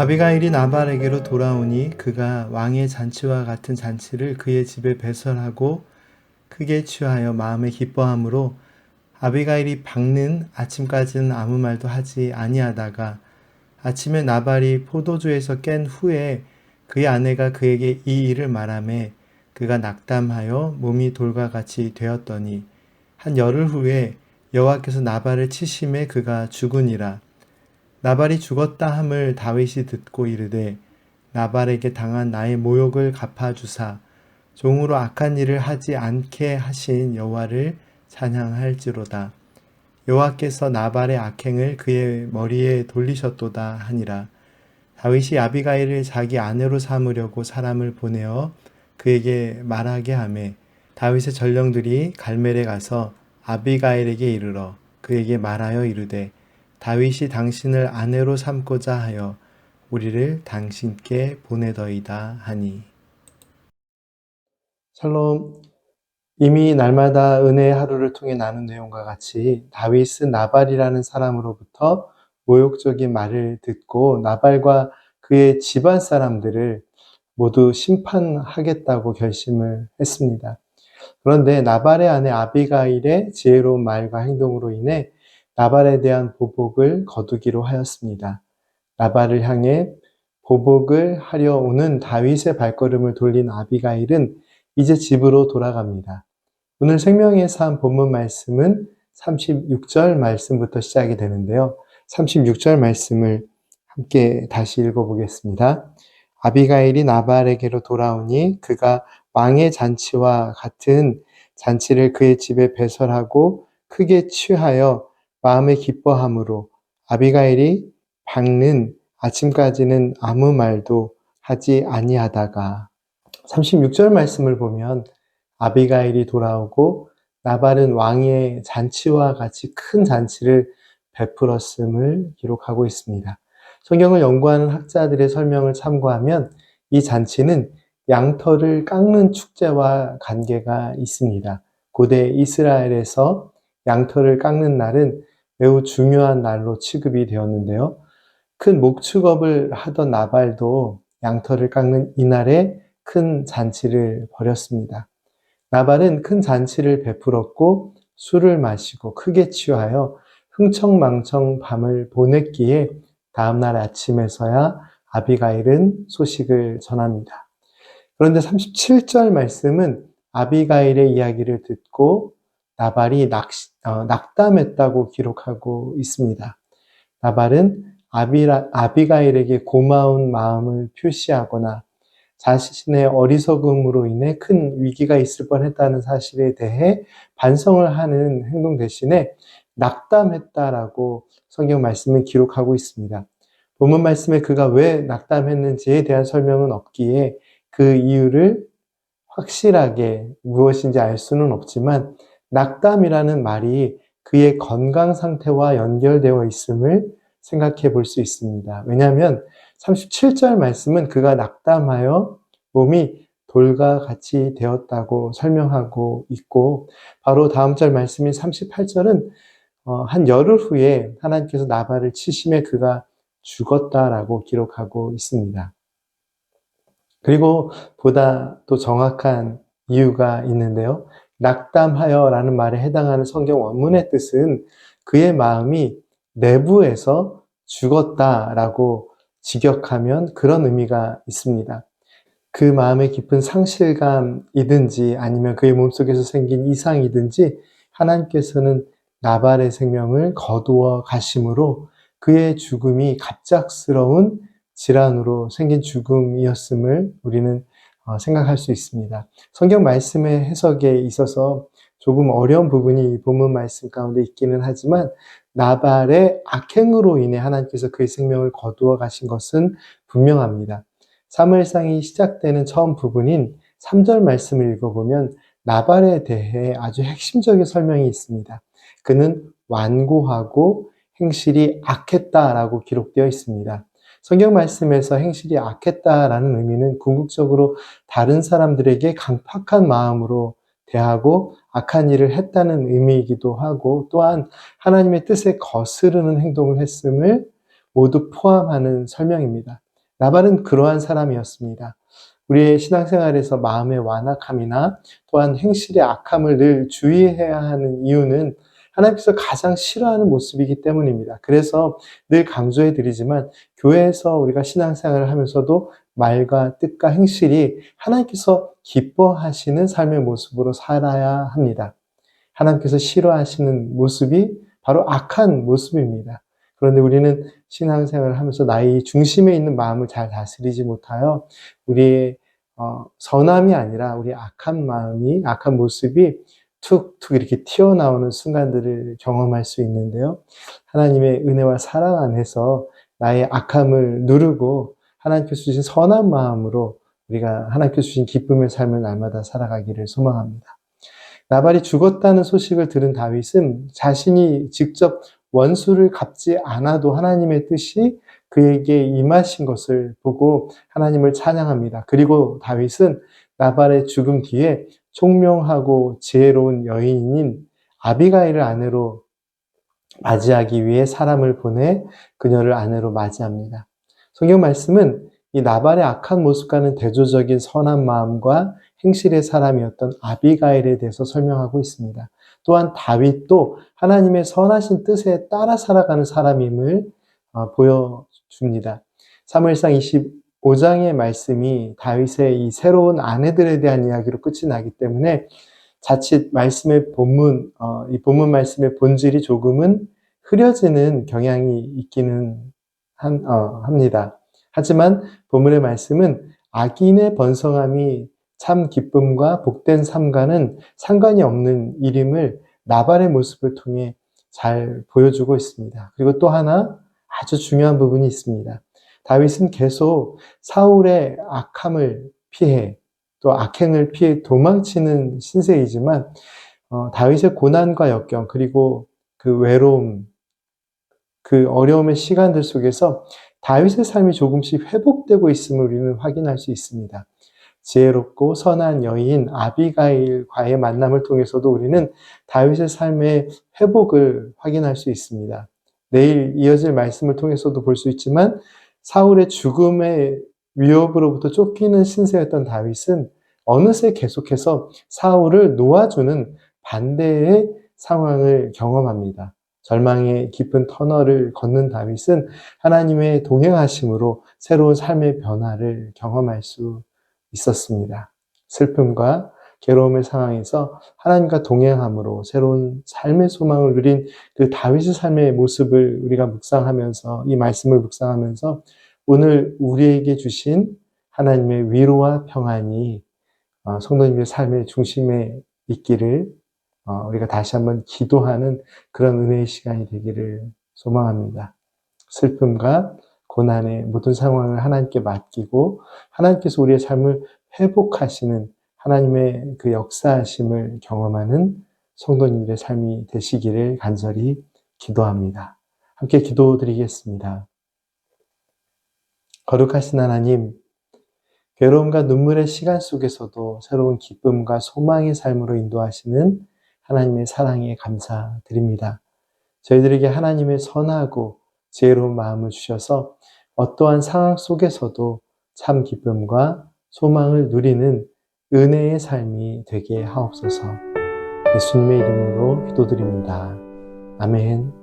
아비가일이 나발에게로 돌아오니 그가 왕의 잔치와 같은 잔치를 그의 집에 배설하고 크게 취하여 마음에 기뻐하므로 아비가일이 밝는 아침까지는 아무 말도 하지 아니하다가 아침에 나발이 포도주에서 깬 후에 그의 아내가 그에게 이 일을 말하매 그가 낙담하여 몸이 돌과 같이 되었더니 한 열흘 후에 여호와께서 나발을 치심에 그가 죽으니라. 나발이 죽었다 함을 다윗이 듣고 이르되 나발에게 당한 나의 모욕을 갚아주사 종으로 악한 일을 하지 않게 하신 여호와를 찬양할지로다. 여호와께서 나발의 악행을 그의 머리에 돌리셨도다 하니라. 다윗이 아비가일을 자기 아내로 삼으려고 사람을 보내어 그에게 말하게 하매 다윗의 전령들이 갈멜에 가서 아비가일에게 이르러 그에게 말하여 이르되 다윗이 당신을 아내로 삼고자 하여 우리를 당신께 보내더이다 하니. 샬롬. 이미 날마다 은혜의 하루를 통해 나눈 내용과 같이 다윗은 나발이라는 사람으로부터 모욕적인 말을 듣고 나발과 그의 집안 사람들을 모두 심판하겠다고 결심을 했습니다. 그런데 나발의 아내 아비가일의 지혜로운 말과 행동으로 인해 나발에 대한 보복을 거두기로 하였습니다. 나발을 향해 보복을 하려 오는 다윗의 발걸음을 돌린 아비가일은 이제 집으로 돌아갑니다. 오늘 생명의 삶 본문 말씀은 36절 말씀부터 시작이 되는데요. 36절 말씀을 함께 다시 읽어보겠습니다. 아비가일이 나발에게로 돌아오니 그가 왕의 잔치와 같은 잔치를 그의 집에 배설하고 크게 취하여 마음에 기뻐함으로 아비가일이 밝는 아침까지는 아무 말도 하지 아니하다가 36절 말씀을 보면 아비가일이 돌아오고 나발은 왕의 잔치와 같이 큰 잔치를 베풀었음을 기록하고 있습니다. 성경을 연구하는 학자들의 설명을 참고하면 이 잔치는 양털을 깎는 축제와 관계가 있습니다. 고대 이스라엘에서 양털을 깎는 날은 매우 중요한 날로 취급이 되었는데요. 큰 목축업을 하던 나발도 양털을 깎는 이날에 큰 잔치를 벌였습니다. 나발은 큰 잔치를 베풀었고 술을 마시고 크게 취하여 흥청망청 밤을 보냈기에 다음날 아침에서야 아비가일은 소식을 전합니다. 그런데 37절 말씀은 아비가일의 이야기를 듣고 나발이 낙담했다고 기록하고 있습니다. 나발은 아비가일에게 고마운 마음을 표시하거나 자신의 어리석음으로 인해 큰 위기가 있을 뻔했다는 사실에 대해 반성을 하는 행동 대신에 낙담했다라고 성경 말씀을 기록하고 있습니다. 본문 말씀에 그가 왜 낙담했는지에 대한 설명은 없기에 그 이유를 확실하게 무엇인지 알 수는 없지만 낙담이라는 말이 그의 건강 상태와 연결되어 있음을 생각해 볼 수 있습니다. 왜냐하면 37절 말씀은 그가 낙담하여 몸이 돌과 같이 되었다고 설명하고 있고 바로 다음 절 말씀인 38절은 한 열흘 후에 하나님께서 나발을 치심에 그가 죽었다라고 기록하고 있습니다. 그리고 보다 또 정확한 이유가 있는데요. 낙담하여 라는 말에 해당하는 성경 원문의 뜻은 그의 마음이 내부에서 죽었다라고 직역하면 그런 의미가 있습니다. 그 마음의 깊은 상실감이든지 아니면 그의 몸속에서 생긴 이상이든지 하나님께서는 나발의 생명을 거두어 가심으로 그의 죽음이 갑작스러운 질환으로 생긴 죽음이었음을 우리는 생각할 수 있습니다. 성경 말씀의 해석에 있어서 조금 어려운 부분이 이 본문 말씀 가운데 있기는 하지만 나발의 악행으로 인해 하나님께서 그의 생명을 거두어 가신 것은 분명합니다. 사무엘상이 시작되는 처음 부분인 3절 말씀을 읽어보면 나발에 대해 아주 핵심적인 설명이 있습니다. 그는 완고하고 행실이 악했다라고 기록되어 있습니다. 성경 말씀에서 행실이 악했다라는 의미는 궁극적으로 다른 사람들에게 강팍한 마음으로 대하고 악한 일을 했다는 의미이기도 하고 또한 하나님의 뜻에 거스르는 행동을 했음을 모두 포함하는 설명입니다. 나발은 그러한 사람이었습니다. 우리의 신앙생활에서 마음의 완악함이나 또한 행실의 악함을 늘 주의해야 하는 이유는 하나님께서 가장 싫어하는 모습이기 때문입니다. 그래서 늘 강조해 드리지만 교회에서 우리가 신앙생활을 하면서도 말과 뜻과 행실이 하나님께서 기뻐하시는 삶의 모습으로 살아야 합니다. 하나님께서 싫어하시는 모습이 바로 악한 모습입니다. 그런데 우리는 신앙생활을 하면서 나의 중심에 있는 마음을 잘 다스리지 못하여 우리의 선함이 아니라 우리의 악한 마음이, 악한 모습이 툭툭 이렇게 튀어나오는 순간들을 경험할 수 있는데요. 하나님의 은혜와 사랑 안에서 나의 악함을 누르고 하나님께서 주신 선한 마음으로 우리가 하나님께서 주신 기쁨의 삶을 날마다 살아가기를 소망합니다. 나발이 죽었다는 소식을 들은 다윗은 자신이 직접 원수를 갚지 않아도 하나님의 뜻이 그에게 임하신 것을 보고 하나님을 찬양합니다. 그리고 다윗은 나발의 죽음 뒤에 총명하고 지혜로운 여인인 아비가일을 아내로 맞이하기 위해 사람을 보내 그녀를 아내로 맞이합니다. 성경 말씀은 이 나발의 악한 모습과는 대조적인 선한 마음과 행실의 사람이었던 아비가일에 대해서 설명하고 있습니다. 또한 다윗도 하나님의 선하신 뜻에 따라 살아가는 사람임을 보여줍니다. 사무엘상 25장의 말씀이 다윗의 이 새로운 아내들에 대한 이야기로 끝이 나기 때문에 자칫 말씀의 이 본문 말씀의 본질이 조금은 흐려지는 경향이 있기는 합니다. 하지만 본문의 말씀은 악인의 번성함이 참 기쁨과 복된 삶과는 상관이 없는 일임을 나발의 모습을 통해 잘 보여주고 있습니다. 그리고 또 하나 아주 중요한 부분이 있습니다. 다윗은 계속 사울의 악함을 피해 또 악행을 피해 도망치는 신세이지만 다윗의 고난과 역경 그리고 그 외로움, 그 어려움의 시간들 속에서 다윗의 삶이 조금씩 회복되고 있음을 우리는 확인할 수 있습니다. 지혜롭고 선한 여인 아비가일과의 만남을 통해서도 우리는 다윗의 삶의 회복을 확인할 수 있습니다. 내일 이어질 말씀을 통해서도 볼 수 있지만 사울의 죽음의 위협으로부터 쫓기는 신세였던 다윗은 어느새 계속해서 사울을 놓아주는 반대의 상황을 경험합니다. 절망의 깊은 터널을 걷는 다윗은 하나님의 동행하심으로 새로운 삶의 변화를 경험할 수 있었습니다. 슬픔과 괴로움의 상황에서 하나님과 동행함으로 새로운 삶의 소망을 누린 그 다윗의 삶의 모습을 우리가 묵상하면서 이 말씀을 묵상하면서 오늘 우리에게 주신 하나님의 위로와 평안이 성도님의 삶의 중심에 있기를 우리가 다시 한번 기도하는 그런 은혜의 시간이 되기를 소망합니다. 슬픔과 고난의 모든 상황을 하나님께 맡기고 하나님께서 우리의 삶을 회복하시는 하나님의 그 역사하심을 경험하는 성도님들의 삶이 되시기를 간절히 기도합니다. 함께 기도드리겠습니다. 거룩하신 하나님, 괴로움과 눈물의 시간 속에서도 새로운 기쁨과 소망의 삶으로 인도하시는 하나님의 사랑에 감사드립니다. 저희들에게 하나님의 선하고 지혜로운 마음을 주셔서 어떠한 상황 속에서도 참 기쁨과 소망을 누리는 은혜의 삶이 되게 하옵소서. 예수님의 이름으로 기도드립니다. 아멘.